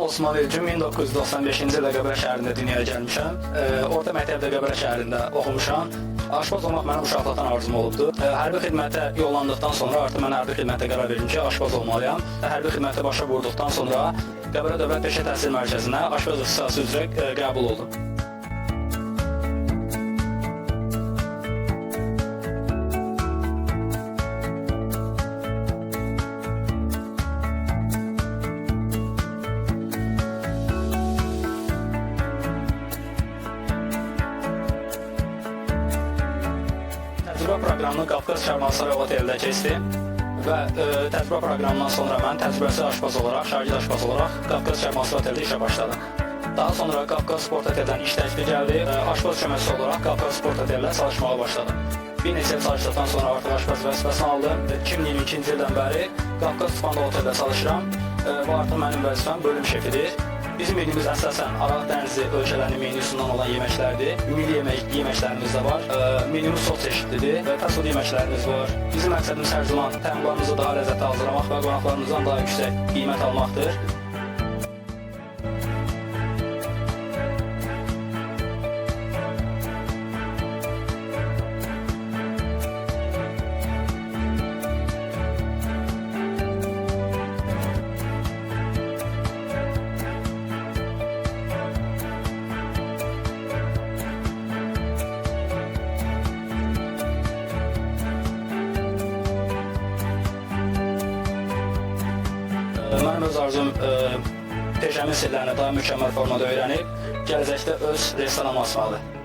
Osman İlkin 1995-ci ildə Qəbələ şəhərində dünyaya gəlmişəm. Orta məktəbdə Qəbələ şəhərində oxumuşam. Aşpaz olmaq mənim uşaqlıqdan arzum olubdu. Hərbi xidmətə yollandıqdan sonra artıq mən hərbi xidmətə qərar verdim ki, aşpaz olmalıyam. Hərbi xidmətə başa vurduqdan sonra Qəbələ Dövlət Peşə Təhsil Mərkəzinə aşpaz ixtisası üzrə qəbul oldum. Təcrübə proqramını Qafqaz Şərmansaray Otelində keçdim və təcrübə proqramından sonra mən təcrübəsi aşpaz olaraq, şagird aşpaz olaraq Qafqaz Şərmansaray Otelində işə başladım. Daha sonra Qafqaz Sport Oteldən iş təklifi gəldi. Aşpaz köməkçisi olaraq Qafqaz Sport Otelində çalışmağa başladım. Bir neçə il çalışdıqdan sonra artıq aşpaz vəzifəsini aldım. 2022-ci ildən bəri Qafqaz Spanda Oteldə çalışıram və artıq mənim vəzifəm bölüm şefidir. Bizim menümüz əsasən Araq dənizi ölkələrinin menyusundan olan yeməklərdir. Milli yeməklərimiz də var. Menümüz çox çeşidlidir və fast food yeməklərimiz var. Bizim məqsədimiz hər zaman təamlarımızı daha ləzzətli hazırlamaq və qonaqlarımızdan daha yüksək qiymət almaqdır. Mənim öz arzum peşəmin sirlərini daha mükəmməl formada öyrənib, gələcəkdə öz restoranımı açmalıdır.